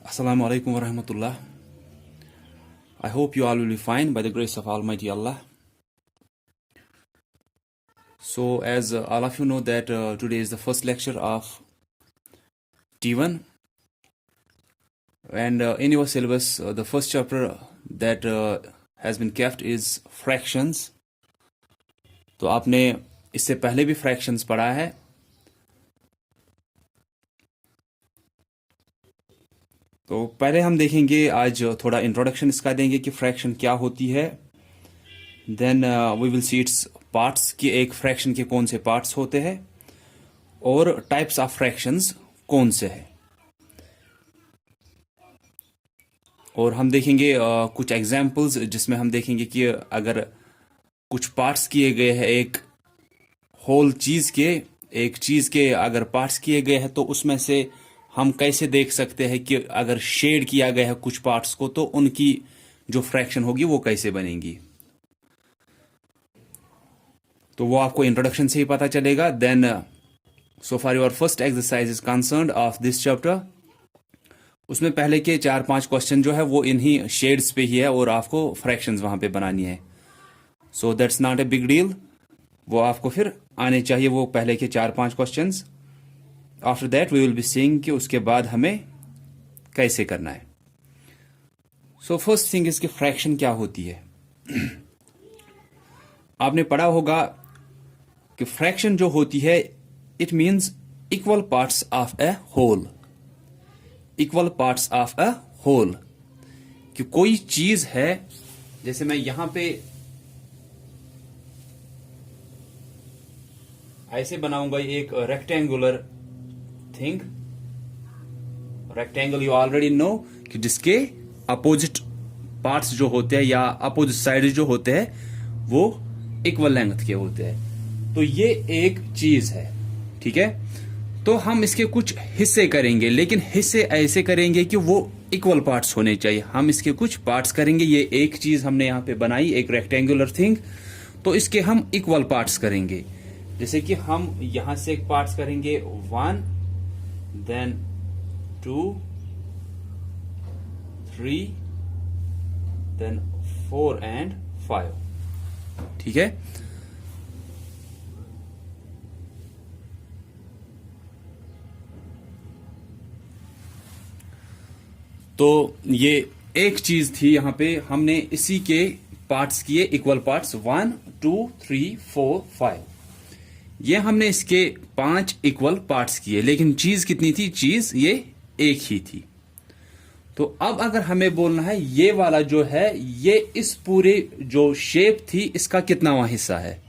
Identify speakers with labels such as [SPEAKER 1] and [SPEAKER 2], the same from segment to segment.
[SPEAKER 1] Assalamu alaikum wa rahmatullah. I hope you all will be fine by the grace of Almighty Allah. So, as all of you know that today is the first lecture of T1, and in your syllabus, the first chapter that has been kept is fractions. तो आपने इससे पहले भी fractions पढ़ा है. तो पहले हम देखेंगे आज थोड़ा इंट्रोडक्शन इसका देंगे कि फ्रैक्शन क्या होती है. Then we will see its parts कि एक फ्रैक्शन के कौन से पार्ट्स होते हैं और टाइप्स ऑफ फ्रैक्शंस कौन से हैं. और हम देखेंगे कुछ एग्जांपल्स जिसमें हम देखेंगे कि अगर कुछ पार्ट्स किए गए हैं एक होल चीज़ के, एक चीज़ के अगर पार्ट्स किए गए हैं तो उसमें से हम कैसे देख सकते हैं कि अगर शेड किया गया है कुछ पार्ट्स को तो उनकी जो फ्रैक्शन होगी वो कैसे बनेंगी. तो वो आपको इंट्रोडक्शन से ही पता चलेगा. Then so for your first exercise is concerned of this chapter, उसमें पहले के 4-5 क्वेश्चन जो है वो इन्हीं शेड्स पे ही है और आपको फ्रैक्शंस वहां पे बनानी है. So that's not a big deal, वो आपको फिर आने चाहिए वो पहले के 4-5 questions. After that we will be seeing कि उसके बाद हमें कैसे करना है. सो फर्स्ट थिंग इसकी फ्रैक्शन क्या होती है. आपने पढ़ा होगा कि फ्रैक्शन जो होती है it means equal parts of a whole. Equal parts of a whole, कि कोई चीज है, जैसे मैं यहां पे ऐसे बनाऊंगा एक rectangular thing. Rectangle you already know कि जिसके अपोजिट पार्ट्स जो होते हैं या अपोजिट साइड जो होते हैं वो इक्वल लेंथ के होते हैं. तो ये एक चीज है, ठीक है. तो हम इसके कुछ हिस्से करेंगे, लेकिन हिस्से ऐसे करेंगे कि वो इक्वल पार्ट्स होने चाहिए. हम इसके कुछ पार्ट्स करेंगे. ये एक चीज हमने यहां पे बनाई, एक रेक्टेंगुलर थिंग, तो इसके हम इक्वल पार्ट्स करेंगे. जैसे कि हम यहां से एक पार्ट्स करेंगे 1, then 2, 3, then 4 and 5. ठीक है. तो ये एक चीज थी, यहां पे हमने इसी के पार्ट्स किए इक्वल पार्ट्स 1, 2, 3, 4, 5. ये हमने इसके 5 इक्वल पार्ट्स किए, लेकिन चीज कितनी थी? चीज ये एक ही थी. तो अब अगर हमें बोलना है ये वाला जो है ये इस पूरे जो शेप थी इसका कितनावां हिस्सा है.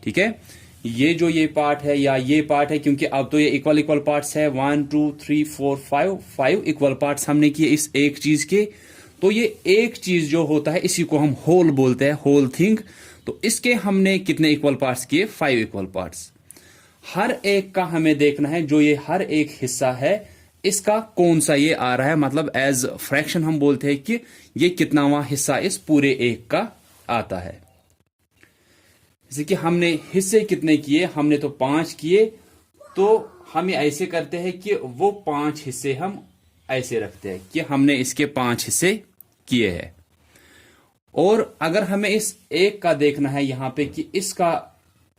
[SPEAKER 1] ठीक है. ये जो ये पार्ट है या ये पार्ट है, क्योंकि अब तो ये इक्वल इक्वल पार्ट्स है. 1, 2, 3, 4, 5 इक्वल पार्ट्स हमने किए इस एक चीज के. तो ये एक चीज जो होता है इसी को हम होल बोलते हैं, होल थिंग. तो इसके हमने कितने इक्वल पार्ट्स किए? 5 इक्वल पार्ट्स. हर एक का हमें देखना है जो ये हर एक हिस्सा है इसका कौन सा ये आ रहा है, मतलब एज फ्रैक्शन हम बोलते हैं कि ये कितनावां हिस्सा इस पूरे एक का आता है. जैसे कि हमने हिस्से कितने किए? हमने तो 5 किए. तो हम ऐसे करते हैं कि वो 5 हिस्से हम ऐसे रखते हैं कि हमने इसके 5 हिस्से किए हैं. और अगर हमें इस एक का देखना है यहां पे कि इसका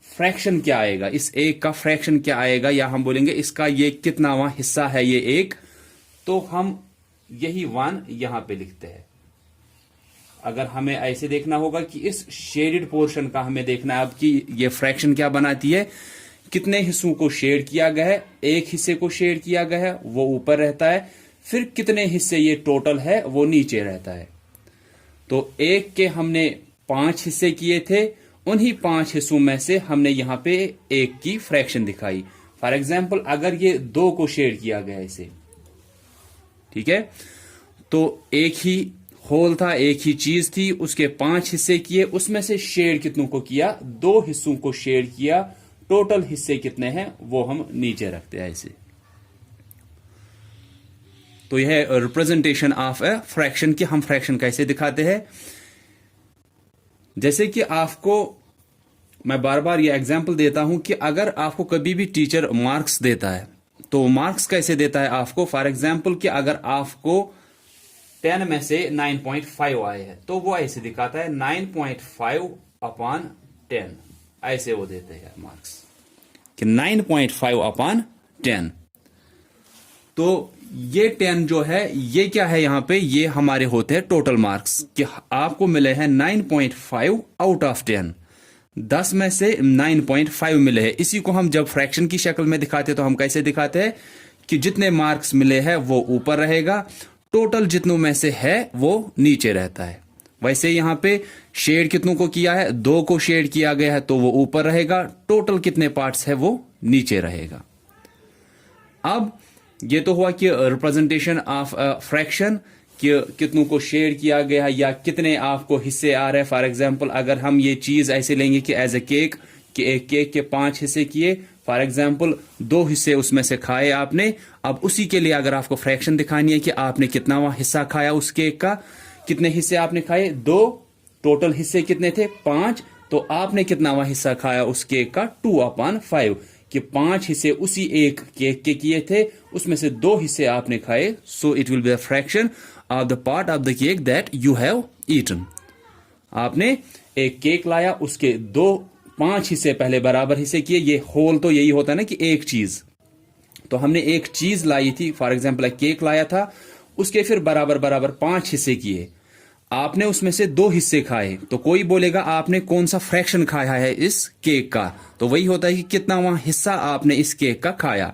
[SPEAKER 1] फ्रैक्शन क्या आएगा, इस एक का फ्रैक्शन क्या आएगा, या हम बोलेंगे इसका ये कितनावां हिस्सा है ये एक, तो हम यही 1 यहां पे लिखते हैं. अगर हमें ऐसे देखना होगा कि इस शेडेड पोर्शन का हमें देखना है अब कि ये फ्रैक्शन क्या बनाती है, कितने हिस्सों को शेड किया गया है. एक हिस्से को शेड किया गया है वो ऊपर रहता है, फिर कितने हिस्से ये टोटल है वो नीचे रहता है. तो एक के हमने 5 हिस्से किए थे, उन्हीं 5 हिस्सों में से हमने यहां पे एक की फ्रैक्शन दिखाई. फॉर एग्जाम्पल अगर ये 2 को शेड किया गया इसे, ठीक है, तो एक ही होल था, एक ही चीज थी, उसके 5 हिस्से किए, उसमें से शेड कितनों को किया? 2 हिस्सों को शेड किया. टोटल हिस्से कितने हैं वो हम नीचे रखते हैं ऐसे. तो यह है रिप्रेजेंटेशन ऑफ ए फ्रैक्शन कि हम फ्रैक्शन कैसे दिखाते हैं. जैसे कि आपको मैं बार बार ये एग्जांपल देता हूं कि अगर आपको कभी भी टीचर मार्क्स देता है तो मार्क्स कैसे देता है आपको? फॉर एग्जाम्पल कि अगर आपको 10 में से 9.5 आए हैं तो वो ऐसे दिखाता है 9.5 अपॉन 10, ऐसे वो देते हैं मार्क्स कि 9.5 अपॉन 10। तो ये 10 जो है ये क्या है यहाँ पे, ये हमारे होते हैं टोटल मार्क्स कि आपको मिले हैं 9.5 आउट ऑफ 10, 10 में से 9.5 मिले हैं। इसी को हम जब फ्रैक्शन की शक्ल में दिखाते हैं तो हम कैसे दिखाते हैं कि जितने मार्क्स मिले हैं वो ऊपर रहेगा, टोटल जितनों में से है वो नीचे रहता है। वैसे यहां पे शेड कितनों को किया है, 2 को शेड किया गया है तो वो ऊपर रहेगा, टोटल कितने पार्ट्स है वो नीचे रहेगा। अब ये तो हुआ कि रिप्रेजेंटेशन ऑफ फ्रैक्शन कि कितनों को शेड किया गया है या कितने आपको हिस्से आ रहे हैं। फॉर एग्जांपल अगर हम ये चीज ऐसे लेंगे कि एज ए केक कि एक केक के 5 हिस्से किए, फॉर एग्जाम्पल 2 हिस्से उसमें से खाए आपने, अब उसी के लिए अगर आपको फ्रैक्शन दिखानी है कि आपने कितना वहां हिस्सा खाया उस केक का, कितने हिस्से आपने खाए 2, टोटल हिस्से कितने थे 5, तो आपने कितना वहां हिस्सा खाया उस केक का 2/5 कि 5 हिस्से उसी एक केक के किए थे, उसमें से 2 हिस्से आपने खाए, so it will be the fraction of the part of the cake that you have eaten. आपने एक केक लाया, उसके 5 हिस्से पहले बराबर हिस्से किए, ये होल तो यही होता है ना कि एक चीज, तो हमने एक चीज लाई थी, फॉर एग्जाम्पल एक केक लाया था, उसके फिर बराबर बराबर 5 हिस्से किए, आपने उसमें से 2 हिस्से खाए, तो कोई बोलेगा आपने कौन सा फ्रैक्शन खाया है इस केक का, तो वही होता है कि कितना वहां हिस्सा आपने इस केक का खाया।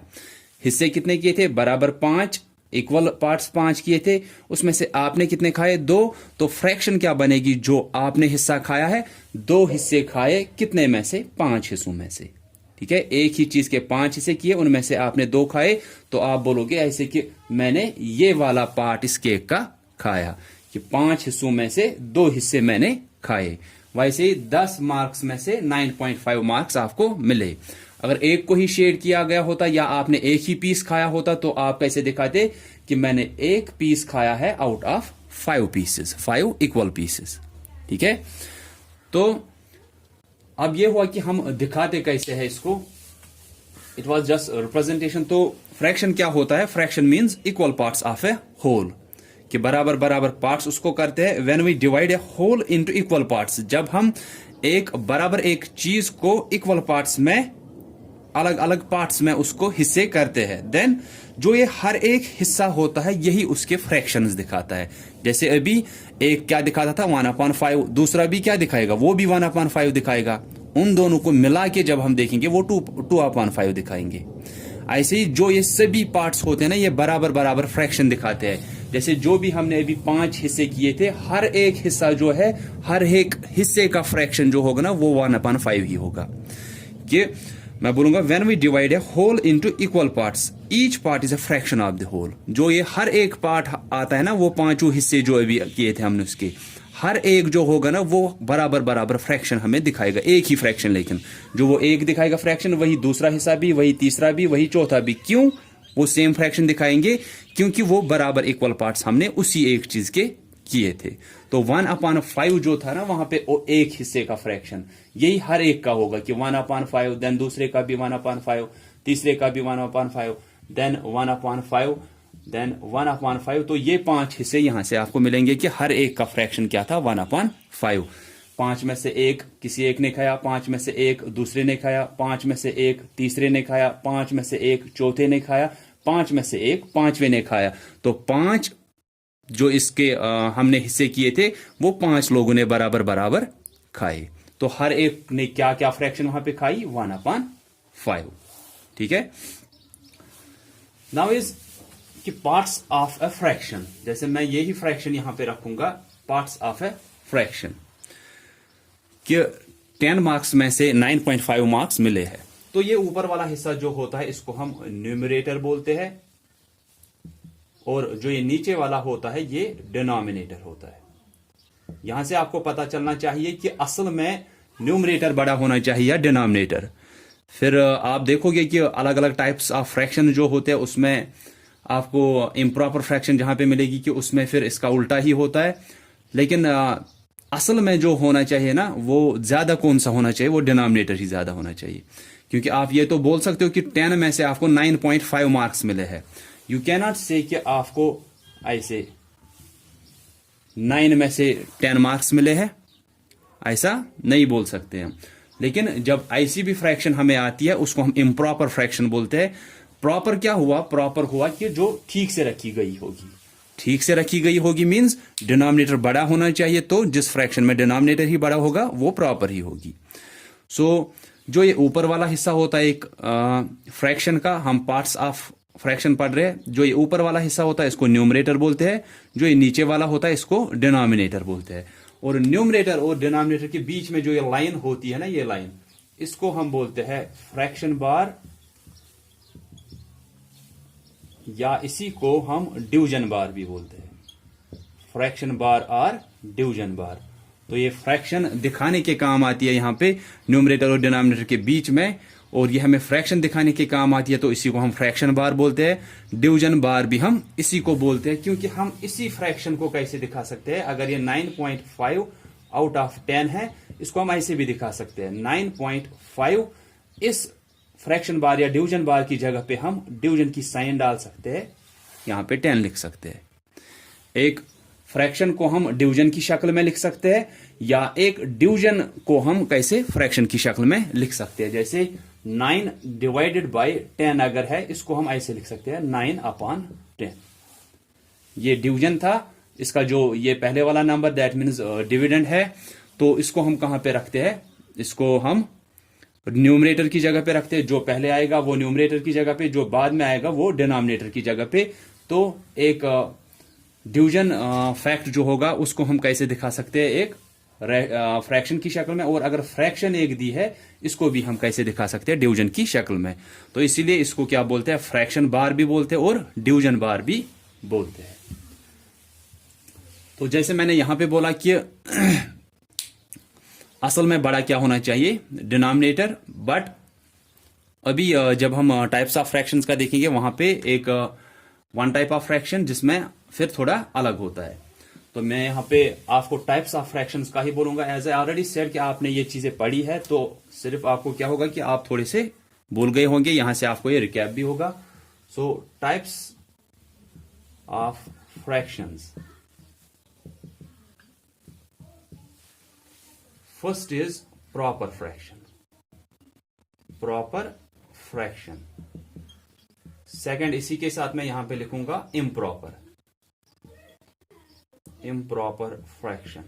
[SPEAKER 1] हिस्से कितने किए थे बराबर 5, इक्वल पार्ट्स 5 किए थे, उसमें से आपने कितने खाए 2, तो फ्रैक्शन क्या बनेगी, जो आपने हिस्सा खाया है 2 हिस्से खाए कितने में से 5 हिस्सों में से, ठीक है। एक ही चीज के 5 हिस्से किए, उनमें से आपने 2 खाए, तो आप बोलोगे ऐसे कि मैंने ये वाला पार्ट इस केक का खाया, कि 5 हिस्सों में से 2 हिस्से मैंने खाए। वैसे ही 10 मार्क्स में से 9.5 मार्क्स आपको मिले। अगर एक को ही शेड किया गया होता या आपने एक ही पीस खाया होता तो आप कैसे दिखाते कि मैंने एक पीस खाया है out of 5 pieces, 5 equal pieces, ठीक है। तो अब ये हुआ कि हम दिखाते कैसे है इसको, इट वॉज जस्ट रिप्रेजेंटेशन। तो फ्रैक्शन क्या होता है, fraction means equal parts of a whole, कि बराबर बराबर पार्ट्स उसको करते हैं। When we divide a whole into equal parts, जब हम एक बराबर एक चीज को इक्वल पार्ट्स में, अलग अलग पार्ट्स में उसको हिस्से करते हैं, देन जो ये हर एक हिस्सा होता है यही उसके फ्रैक्शंस दिखाता है। जैसे अभी एक क्या दिखाता था 1/5, दूसरा भी क्या दिखाएगा, वो भी 1/5 दिखाएगा। उन दोनों को मिला के जब हम देखेंगे वो 2/5 दिखाएंगे। ऐसे ही जो ये सभी पार्ट्स होते हैं ना, ये बराबर बराबर फ्रैक्शन दिखाते हैं। जैसे जो भी हमने अभी 5 हिस्से किए थे, हर एक हिस्सा जो है, हर एक हिस्से का फ्रैक्शन जो होगा ना वो 1/5 ही होगा। कि मैं बोलूंगा when we divide a whole into equal parts, each part is a fraction of the whole. जो ये हर एक पार्ट आता है ना, वो 5 हिस्से जो अभी किए थे हमने, उसके हर एक जो होगा ना वो बराबर बराबर फ्रैक्शन हमें दिखाएगा, एक ही फ्रैक्शन। लेकिन जो वो एक दिखाएगा फ्रैक्शन, वही दूसरा हिस्सा भी, वही तीसरा भी, वही चौथा भी। क्यों वो सेम फ्रैक्शन दिखाएंगे? क्योंकि वो बराबर इक्वल पार्ट्स हमने उसी एक चीज के किए थे। तो 1/5 जो था ना वहां पे, वो एक हिस्से का फ्रैक्शन, यही हर एक का होगा कि 1/5, देन दूसरे का भी 1/5, तीसरे का भी 1/5, देन 1/5, देन 1/5। तो ये 5 हिस्से यहां से आपको मिलेंगे कि हर एक का फ्रैक्शन क्या था 1/5। 5 में से 1 किसी एक ने खाया, 5 में से 1 दूसरे ने खाया, 5 में से 1 तीसरे ने खाया, 5 में से 1 चौथे ने खाया, 5 में से 1 पांचवें ने खाया। तो 5 जो इसके हमने हिस्से किए थे वो 5 लोगों ने बराबर बराबर खाए। तो हर एक ने क्या क्या फ्रैक्शन वहां पे खाई, 1/5, ठीक है। नाउ इज कि पार्ट्स ऑफ अ फ्रैक्शन, जैसे मैं यही फ्रैक्शन यहां पे रखूंगा, पार्ट्स ऑफ अ फ्रैक्शन, कि 10 मार्क्स में से 9.5 मार्क्स मिले हैं। तो ये ऊपर वाला हिस्सा जो होता है इसको हम न्यूमरेटर बोलते हैं, और जो ये नीचे वाला होता है ये डिनोमिनेटर होता है। यहां से आपको पता चलना चाहिए कि असल में न्यूमरेटर बड़ा होना चाहिए या डिनोमिनेटर। फिर आप देखोगे कि अलग अलग टाइप्स ऑफ फ्रैक्शन जो होते हैं उसमें आपको इम्प्रॉपर फ्रैक्शन जहां पे मिलेगी कि उसमें फिर इसका उल्टा ही होता है। लेकिन असल में जो होना चाहिए ना, वो ज्यादा कौन सा होना चाहिए, वो डिनोमिनेटर ही ज्यादा होना चाहिए। क्योंकि आप ये तो बोल सकते हो कि 10 में से आपको 9.5 मार्क्स मिले हैं। यू कैन नॉट से कि आपको ऐसे 9 में से 10 मार्क्स मिले हैं, ऐसा नहीं बोल सकते हम। लेकिन जब ऐसी भी फ्रैक्शन हमें आती है उसको हम इम्प्रॉपर फ्रैक्शन बोलते हैं। प्रॉपर क्या हुआ? प्रॉपर हुआ कि जो ठीक से रखी गई होगी। ठीक से रखी गई होगी मींस डिनोमिनेटर बड़ा होना चाहिए, तो जिस फ्रैक्शन में डिनोमिनेटर ही बड़ा होगा वो प्रॉपर ही होगी। सो जो ये ऊपर वाला हिस्सा होता है एक फ्रैक्शन का, हम पार्ट्स ऑफ फ्रैक्शन पढ़ रहे हैं। जो ये ऊपर वाला हिस्सा होता है इसको न्यूमरेटर बोलते हैं, जो ये नीचे वाला होता है इसको डिनोमिनेटर बोलते हैं। और न्यूमरेटर और डिनोमिनेटर के बीच में जो ये लाइन होती है ना, ये लाइन, इसको हम बोलते हैं फ्रैक्शन बार, या इसी को हम डिवीजन बार भी बोलते हैं। फ्रैक्शन बार और डिवीजन बार, तो ये फ्रैक्शन दिखाने के काम आती है यहाँ पे न्यूमरेटर और डिनोमिनेटर के बीच में, और ये हमें फ्रैक्शन दिखाने के काम आती है, तो इसी को हम फ्रैक्शन बार बोलते हैं। डिवीजन बार भी हम इसी को बोलते हैं, क्योंकि हम इसी फ्रैक्शन को कैसे दिखा सकते हैं? अगर ये 9.5 आउट ऑफ 10 है, इसको हम ऐसे भी दिखा सकते हैं 9.5। इस फ्रैक्शन बार या डिवीजन बार की जगह पे हम डिवीजन की साइन डाल सकते हैं, यहां पे 10 लिख सकते हैं। एक फ्रैक्शन को हम डिवीजन की शक्ल में लिख सकते हैं, या एक डिवीजन को हम कैसे फ्रैक्शन की शक्ल में लिख सकते हैं। जैसे 9 डिवाइडेड बाय 10 अगर है, इसको हम ऐसे लिख सकते हैं 9/10। ये डिवीजन था, इसका जो ये पहले वाला नंबर दैट मीन्स डिविडेंड है, तो इसको हम कहां पे रखते हैं? इसको हम न्यूमरेटर की जगह पे रखते हैं। जो पहले आएगा वो न्यूमरेटर की जगह पे, जो बाद में आएगा वो डिनोमिनेटर की जगह पे। तो एक डिवीजन फैक्ट जो होगा उसको हम कैसे दिखा सकते हैं? एक फ्रैक्शन की शक्ल में। और अगर फ्रैक्शन एक दी है, इसको भी हम कैसे दिखा सकते हैं? डिवीजन की शक्ल में। तो इसीलिए इसको क्या बोलते हैं? फ्रैक्शन बार भी बोलते हैं और डिवीजन बार भी बोलते हैं। तो जैसे मैंने यहां पे बोला कि असल में बड़ा क्या होना चाहिए? डिनोमिनेटर। बट अभी जब हम टाइप्स ऑफ फ्रैक्शंस का देखेंगे, वहां पे एक वन टाइप ऑफ फ्रैक्शन जिसमें फिर थोड़ा अलग होता है। तो मैं यहाँ पे आपको टाइप्स ऑफ फ्रैक्शंस का ही बोलूंगा। एज आई ऑलरेडी सेड कि आपने ये चीजें पढ़ी है, तो सिर्फ आपको क्या होगा कि आप थोड़े से भूल गए होंगे, यहां से आपको ये रिकैप भी होगा। सो types of fractions, first is proper fraction. Proper fraction. Second इसी के साथ मैं यहां पे लिखूंगा इम्प्रॉपर। Improper fraction.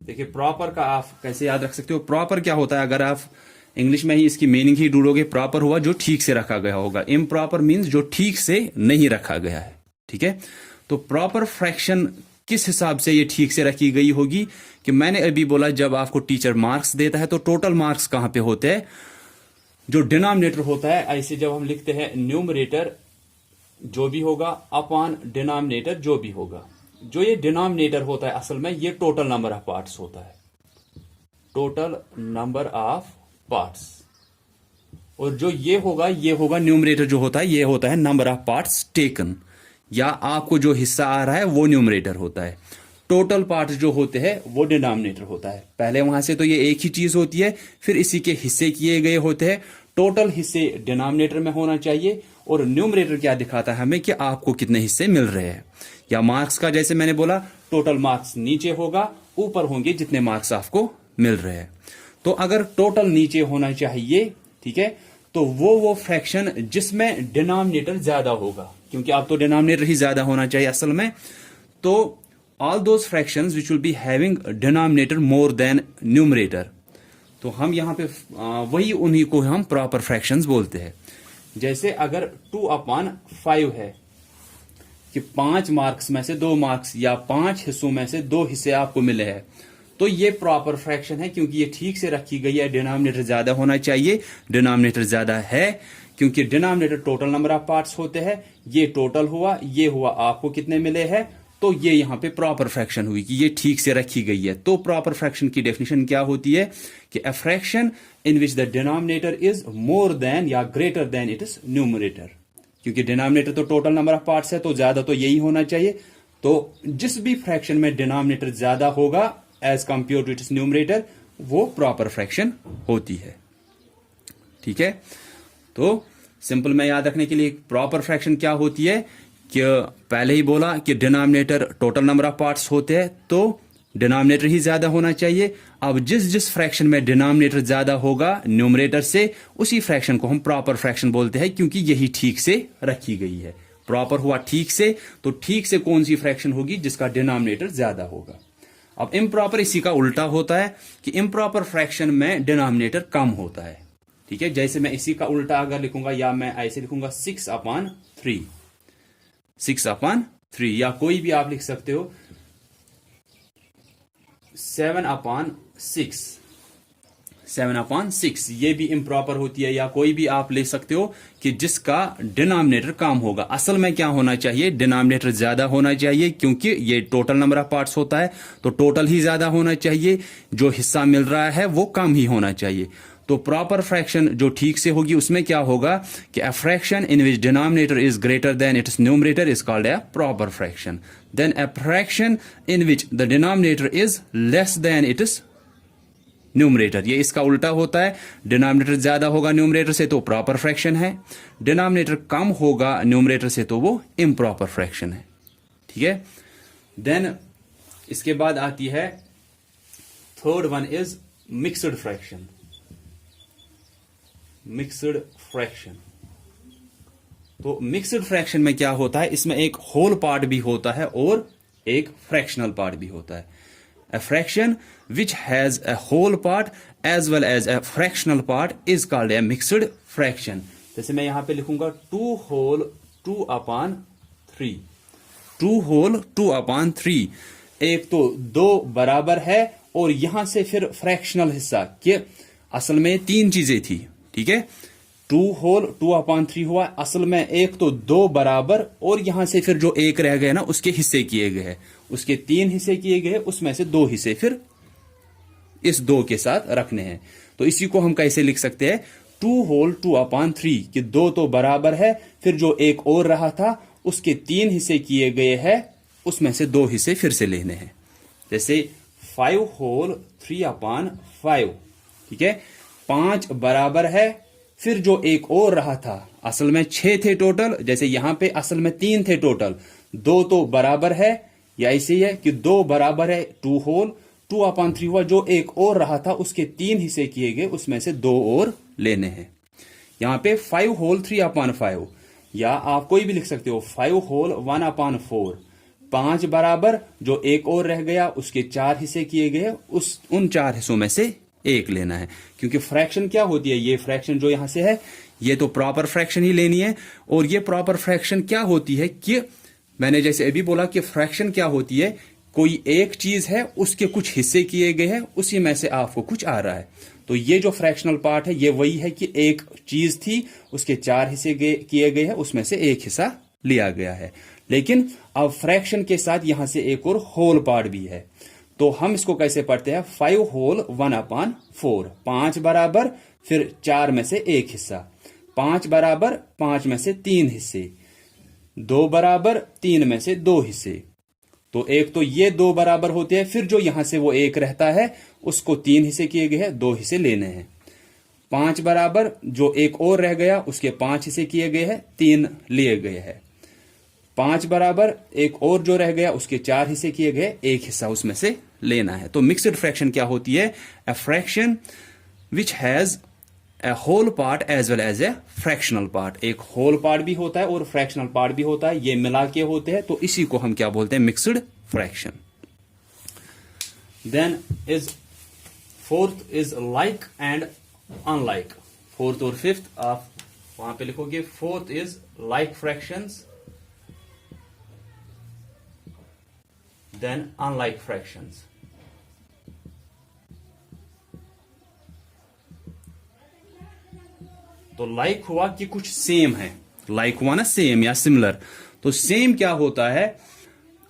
[SPEAKER 1] देखिए प्रॉपर का आप कैसे याद रख सकते हो? प्रॉपर क्या होता है? अगर आप इंग्लिश में ही इसकी मीनिंग ही ढूंढोगे, प्रॉपर हुआ जो ठीक से रखा गया होगा। इम्प्रॉपर मीन्स जो ठीक से नहीं रखा गया है। ठीक है, तो प्रॉपर फ्रैक्शन किस हिसाब से ये ठीक से रखी गई होगी? कि मैंने अभी बोला जब आपको टीचर मार्क्स देता है तो टोटल मार्क्स कहां पे होते हैं? जो डिनोमिनेटर होता है, ऐसे जब हम लिखते हैं न्यूमरेटर जो भी होगा अपॉन डिनोमिनेटर जो भी होगा। जो ये डिनोमिनेटर होता है असल में ये टोटल नंबर ऑफ पार्ट्स होता है। Total number of parts. और जो ये होगा न्यूमरेटर जो होता है, ये होता है नंबर ऑफ पार्ट्स टेकन, या आपको जो हिस्सा आ रहा है वो न्यूमरेटर होता है। टोटल पार्ट्स जो होते हैं वो डिनोमिनेटर होता है। पहले वहां से तो ये एक ही चीज होती है, फिर इसी के हिस्से किए गए होते हैं। टोटल हिस्से डिनोमिनेटर में होना चाहिए, और न्यूमरेटर क्या दिखाता है हमें कि आपको कितने हिस्से मिल रहे हैं। या मार्क्स का जैसे मैंने बोला, टोटल मार्क्स नीचे होगा, ऊपर होंगे जितने मार्क्स आपको मिल रहे हैं। तो अगर टोटल नीचे होना चाहिए, ठीक है, तो वो फ्रैक्शन जिसमें डिनोमिनेटर ज्यादा होगा, क्योंकि आप तो डिनोमिनेटर ही ज्यादा होना चाहिए असल में। तो all those fractions which will be having denominator more than numerator, तो हम यहां पे वही उन्हीं को हम प्रॉपर फ्रैक्शंस बोलते हैं। जैसे अगर 2/5 है कि 5 मार्क्स में से 2 मार्क्स या 5 हिस्सों में से 2 हिस्से आपको मिले हैं, तो ये प्रॉपर फ्रैक्शन है, क्योंकि ये ठीक से रखी गई है। डिनोमिनेटर ज्यादा होना चाहिए, डिनोमिनेटर ज्यादा है, क्योंकि denominator total number of parts होते हैं। ये टोटल हुआ, ये हुआ आपको कितने मिले हैं, तो ये यहां पे प्रॉपर फ्रैक्शन हुई कि ये ठीक से रखी गई है। तो प्रॉपर फ्रैक्शन की डेफिनेशन क्या होती है? कि a fraction in which the denominator is more than या greater than it is numerator. क्योंकि डिनोमिनेटर तो टोटल नंबर ऑफ पार्ट्स है, तो ज्यादा तो यही होना चाहिए। तो जिस भी फ्रैक्शन में डिनोमिनेटर ज्यादा होगा as compare to its numerator, वो प्रॉपर फ्रैक्शन होती है। ठीक है, तो सिंपल में याद रखने के लिए प्रॉपर फ्रैक्शन क्या होती है कि पहले ही बोला कि denominator total number of parts होते हैं, तो डिनोमिनेटर ही ज्यादा होना चाहिए। अब जिस जिस फ्रैक्शन में डिनोमिनेटर ज्यादा होगा न्यूमरेटर से, उसी फ्रैक्शन को हम प्रॉपर फ्रैक्शन बोलते हैं, क्योंकि यही ठीक से रखी गई है। प्रॉपर हुआ ठीक से, तो ठीक से कौन सी फ्रैक्शन होगी जिसका डिनोमिनेटर ज्यादा होगा। अब इम्प्रॉपर इसी का उल्टा होता है कि इम्प्रॉपर फ्रैक्शन में डिनोमिनेटर कम होता है। ठीक है, जैसे मैं इसी का उल्टा अगर लिखूंगा, या मैं ऐसे लिखूंगा 6/3, 6/3, या कोई भी आप लिख सकते हो 7/6, 7/6, ये भी इम्प्रॉपर होती है। या कोई भी आप ले सकते हो कि जिसका डिनोमिनेटर कम होगा। असल में क्या होना चाहिए, डिनोमिनेटर ज्यादा होना चाहिए, क्योंकि ये टोटल नंबर ऑफ पार्ट्स होता है, तो टोटल ही ज्यादा होना चाहिए, जो हिस्सा मिल रहा है वो कम ही होना चाहिए। तो प्रॉपर फ्रैक्शन जो ठीक से होगी उसमें क्या होगा कि a fraction in which denominator is greater than its numerator is called a proper fraction. Then a fraction in which the denominator is less than its numerator, ये इसका उल्टा होता है। डिनोमिनेटर ज्यादा होगा न्यूमरेटर से तो प्रॉपर फ्रैक्शन है, डिनोमिनेटर कम होगा न्यूमरेटर से तो वो इम्प्रॉपर फ्रैक्शन है। ठीक है, देन इसके बाद आती है third one is mixed fraction. Mixed fraction, तो मिक्सड फ्रैक्शन में क्या होता है, इसमें एक होल पार्ट भी होता है और एक फ्रैक्शनल पार्ट भी होता है। A fraction which has a whole part as well as a fractional part is called a mixed fraction. जैसे मैं यहां पे लिखूंगा 2 whole 2/3, 2 whole 2/3। एक तो 2 बराबर है, और यहां से फिर फ्रैक्शनल हिस्सा कि असल में 3 चीजें थी। ठीक है, 2 whole 2/3 हुआ, असल में एक तो 2 बराबर, और यहां से फिर जो एक रह गए ना उसके हिस्से किए गए हैं, उसके 3 हिस्से किए गए, उसमें से 2 हिस्से फिर इस 2 के साथ रखने हैं। तो इसी को हम कैसे लिख सकते हैं, 2 whole 2/3, कि 2 तो बराबर है, फिर जो एक और रहा था उसके 3 हिस्से किए गए हैं, उसमें से 2 हिस्से फिर से लेने हैं। जैसे 5 whole 3/5, ठीक है, 5 बराबर है, फिर जो एक और रहा था, असल में 6 थे टोटल, जैसे यहां पे असल में 3 थे टोटल, 2 तो बराबर है, या ऐसे ही है कि 2 बराबर है, 2 whole 2/3 हुआ, जो एक और रहा था उसके 3 हिस्से किए गए, उसमें से 2 और लेने हैं। यहां पे 5 whole 3/5, या आप कोई भी लिख सकते हो 5 whole 1/4, 5 बराबर, जो एक और रह गया उसके 4 हिस्से किए गए, उन 4 हिस्सों में से एक लेना है। क्योंकि फ्रैक्शन क्या होती है, ये फ्रैक्शन जो यहां से है ये तो प्रॉपर फ्रैक्शन ही लेनी है। और ये प्रॉपर फ्रैक्शन क्या होती है कि मैंने जैसे अभी बोला कि फ्रैक्शन क्या होती है, कोई एक चीज है उसके कुछ हिस्से किए गए हैं, उसी में से आपको कुछ आ रहा है। तो ये जो फ्रैक्शनल पार्ट है ये वही है कि एक चीज थी, उसके 4 हिस्से किए गए हैं, उसमें से एक हिस्सा लिया गया है। लेकिन अब फ्रैक्शन के साथ यहां से एक और होल पार्ट भी है, तो हम इसको कैसे पढ़ते हैं, 5 whole 1/4, 5 बराबर, फिर 4 में से एक हिस्सा, 5 बराबर, 5 में से 3 हिस्से, 2 बराबर, 3 में से 2 हिस्से। तो एक तो ये 2 बराबर होते हैं, फिर जो यहां से वो एक रहता है उसको 3 हिस्से किए गए हैं, 2 हिस्से लेने हैं। 5 बराबर, जो एक और रह गया उसके 5 हिस्से किए गए हैं, 3 लिए गए हैं। 5 बराबर, एक और जो रह गया उसके 4 हिस्से किए गए, एक हिस्सा उसमें से लेना है। तो मिक्सड फ्रैक्शन क्या होती है, a fraction which has a whole part as well as a fractional part. एक होल पार्ट भी होता है और फ्रैक्शनल पार्ट भी होता है, ये मिला के होते हैं, तो इसी को हम क्या बोलते हैं, mixed fraction. Then is fourth is like and unlike. Fourth और फिफ्थ आप वहां पे लिखोगे। Fourth is like fractions, then unlike fractions. तो लाइक हुआ कि कुछ सेम है, लाइक हुआ ना सेम या सिमिलर। तो सेम क्या होता है,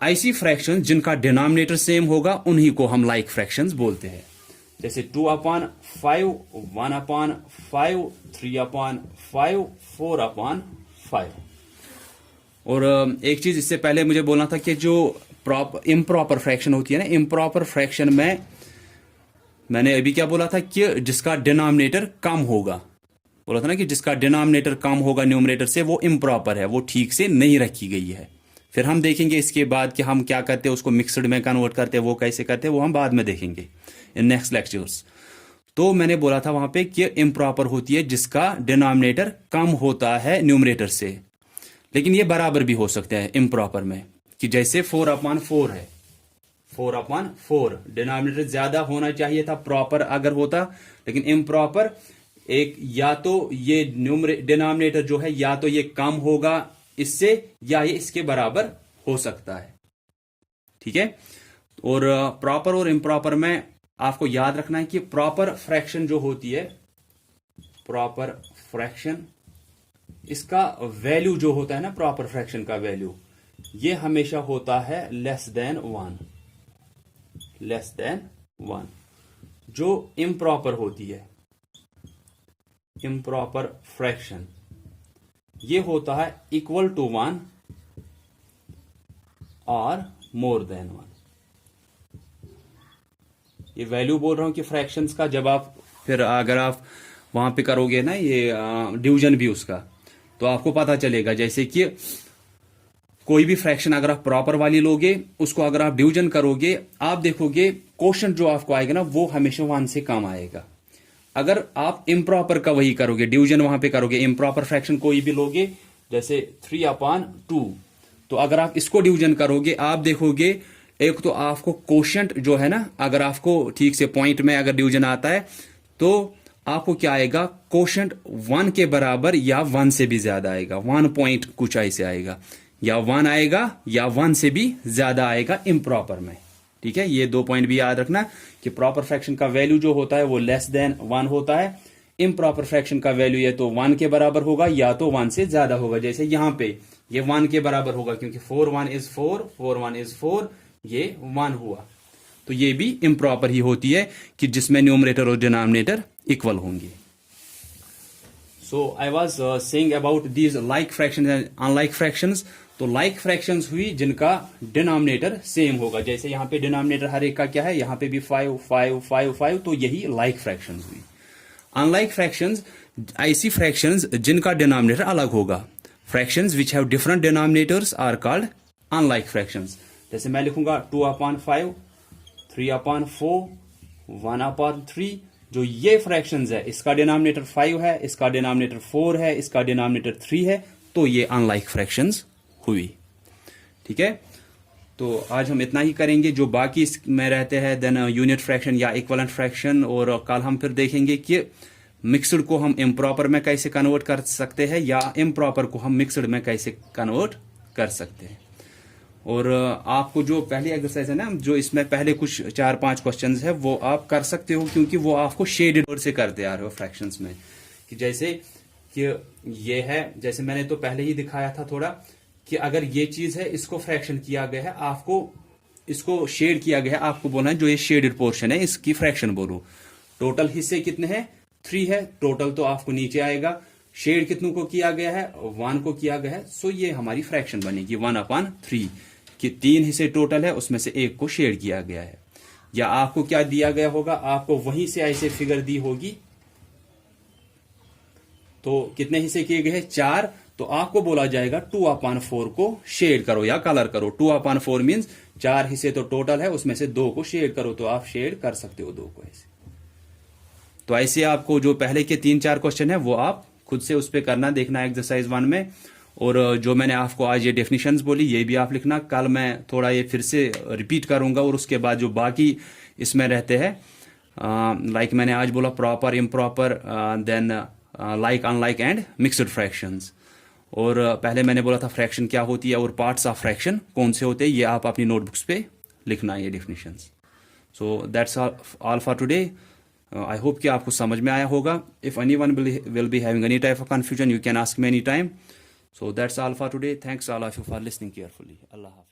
[SPEAKER 1] ऐसी फ्रैक्शंस जिनका डिनोमिनेटर सेम होगा उन्हीं को हम लाइक फ्रैक्शंस बोलते हैं। जैसे 2/5, 1/5, 3/5, 4/5। और एक चीज इससे पहले मुझे बोलना था कि जो इम्प्रॉपर फ्रैक्शन होती है ना, इम्प्रॉपर फ्रैक्शन में मैंने अभी क्या बोला था कि जिसका डिनोमिनेटर कम होगा, बोला था ना कि जिसका डिनोमिनेटर कम होगा न्यूमरेटर से वो इम्प्रॉपर है, वो ठीक से नहीं रखी गई है। फिर हम देखेंगे इसके बाद कि हम क्या करते हैं, उसको मिक्सड में कन्वर्ट करते हैं, वो कैसे करते हैं वो हम बाद में देखेंगे इन नेक्स्ट लेक्चर्स। तो मैंने बोला था वहां पे कि इम्प्रॉपर होती है जिसका डिनोमिनेटर कम होता है न्यूमरेटर से, लेकिन ये बराबर भी हो सकते हैं इम्प्रॉपर में, कि जैसे 4/4 है, 4/4 डिनोमिनेटर ज्यादा होना चाहिए था प्रॉपर अगर होता, लेकिन इम्प्रॉपर एक या तो ये डिनोमिनेटर जो है या तो ये कम होगा इससे या ये इसके बराबर हो सकता है। ठीक है, और प्रॉपर और इम्प्रॉपर में आपको याद रखना है कि प्रॉपर फ्रैक्शन जो होती है, प्रॉपर फ्रैक्शन, इसका वैल्यू जो होता है ना, प्रॉपर फ्रैक्शन का वैल्यू ये हमेशा होता है लेस देन 1। जो इम्प्रॉपर होती है, इम्प्रॉपर फ्रैक्शन, ये होता है इक्वल टू 1 और मोर देन 1। ये वैल्यू बोल रहा हूं कि फ्रैक्शंस का, जब आप फिर अगर आप वहां पे करोगे ना ये डिवीजन भी उसका, तो आपको पता चलेगा जैसे कि कोई भी फ्रैक्शन अगर आप प्रॉपर वाली लोगे, उसको अगर आप डिवीजन करोगे, आप देखोगे क्वोशिएंट जो आपको आएगा ना वो हमेशा 1 से कम आएगा। अगर आप इम्प्रॉपर का वही करोगे, डिवीजन वहां पे करोगे, इम्प्रॉपर फ्रैक्शन कोई भी लोगे जैसे 3/2, तो अगर आप इसको डिवीजन करोगे आप देखोगे एक तो आपको क्वोशिएंट जो है ना, अगर आपको ठीक से पॉइंट में अगर डिवीजन आता है तो आपको क्या आएगा, क्वोशिएंट 1 के बराबर या 1 से भी ज्यादा आएगा, 1 पॉइंट कुछ ऐसे आएगा, या 1 आएगा या 1 से भी ज्यादा आएगा इम्प्रॉपर में। ठीक है, ये 2 पॉइंट भी याद रखना कि प्रॉपर फ्रैक्शन का वैल्यू जो होता है वो लेस देन 1 होता है, इम्प्रॉपर फ्रैक्शन का वैल्यू या तो 1 के बराबर होगा या तो 1 से ज्यादा होगा। जैसे यहां पे ये 1 के बराबर होगा क्योंकि 4 1 is 4, ये 1 हुआ, तो ये भी इम्प्रॉपर ही होती है कि जिसमें न्यूमरेटर और डिनोमिनेटर इक्वल होंगे। So I was saying about these like fractions and unlike fractions. तो लाइक फ्रैक्शंस हुई जिनका डिनोमिनेटर सेम होगा, जैसे यहां पे डिनोमिनेटर हर एक का क्या है, यहां पे भी 5 5 5 5, तो यही लाइक फ्रैक्शंस हुई। अनलाइक फ्रैक्शंस ऐसी फ्रैक्शंस जिनका डिनोमिनेटर अलग होगा, fractions which have different denominators are called unlike fractions. जैसे मैं लिखूंगा 2/5, 3/4, 1/3, जो ये फ्रैक्शंस है इसका डिनोमिनेटर 5 है, इसका डिनोमिनेटर 4 है, इसका डिनोमिनेटर 3 है, तो ये अनलाइक फ्रैक्शंस हुई। ठीक है, तो आज हम इतना ही करेंगे। जो बाकी इसमें रहते हैं देन यूनिट फ्रैक्शन या इक्विवेलेंट फ्रैक्शन, और कल हम फिर देखेंगे कि मिक्सड को हम इम्प्रॉपर में कैसे कन्वर्ट कर सकते हैं या इम्प्रॉपर को हम मिक्सड में कैसे कन्वर्ट कर सकते हैं। और आपको जो पहली एक्सरसाइज है ना, जो इसमें पहले कुछ 4-5 क्वेश्चंस है वो आप कर सकते हो, क्योंकि वो आपको शेडेड वर्ड से करते आ रहे हो फ्रैक्शंस में, कि जैसे कि ये है, जैसे मैंने तो पहले ही दिखाया था थोड़ा कि अगर ये चीज है इसको फ्रैक्शन किया गया है, आपको इसको शेड किया गया है, आपको बोलना है जो ये शेडेड पोर्शन है इसकी फ्रैक्शन बोलो। टोटल हिस्से कितने हैं, 3 है टोटल, तो आपको नीचे आएगा। शेड कितनों को किया गया है, 1 को किया गया है, सो ये हमारी फ्रैक्शन बनेगी 1/3 कि 3 हिस्से टोटल है उसमें से 1 को शेड किया गया है। या आपको क्या दिया गया होगा, आपको वहीं से ऐसे फिगर दी होगी, तो कितने हिस्से किए गए हैं, 4, तो आपको बोला जाएगा 2/4 को शेड करो या कलर करो। 2/4 मीन्स 4 हिस्से तो टोटल है उसमें से 2 को शेड करो, तो आप शेड कर सकते हो 2 को ऐसे। तो ऐसे आपको जो पहले के 3-4 क्वेश्चन है वो आप खुद से उस पर करना, देखना एक्सरसाइज 1 में। और जो मैंने आपको आज ये डेफिनेशंस बोली ये भी आप लिखना। कल मैं थोड़ा ये फिर से रिपीट करूंगा, और उसके बाद जो बाकी इसमें रहते हैं लाइक मैंने आज बोला proper, improper, then like, unlike and mixed fractions. और पहले मैंने बोला था फ्रैक्शन क्या होती है और पार्ट्स ऑफ फ्रैक्शन कौन से होते हैं, ये आप अपनी नोटबुक्स पे लिखना है ये definitions. So that's all for today. I hope कि आपको समझ में आया होगा। If anyone will be having any type of confusion you can ask me any time. So that's all for today. Thanks all of you for listening carefully. Allah Hafiz.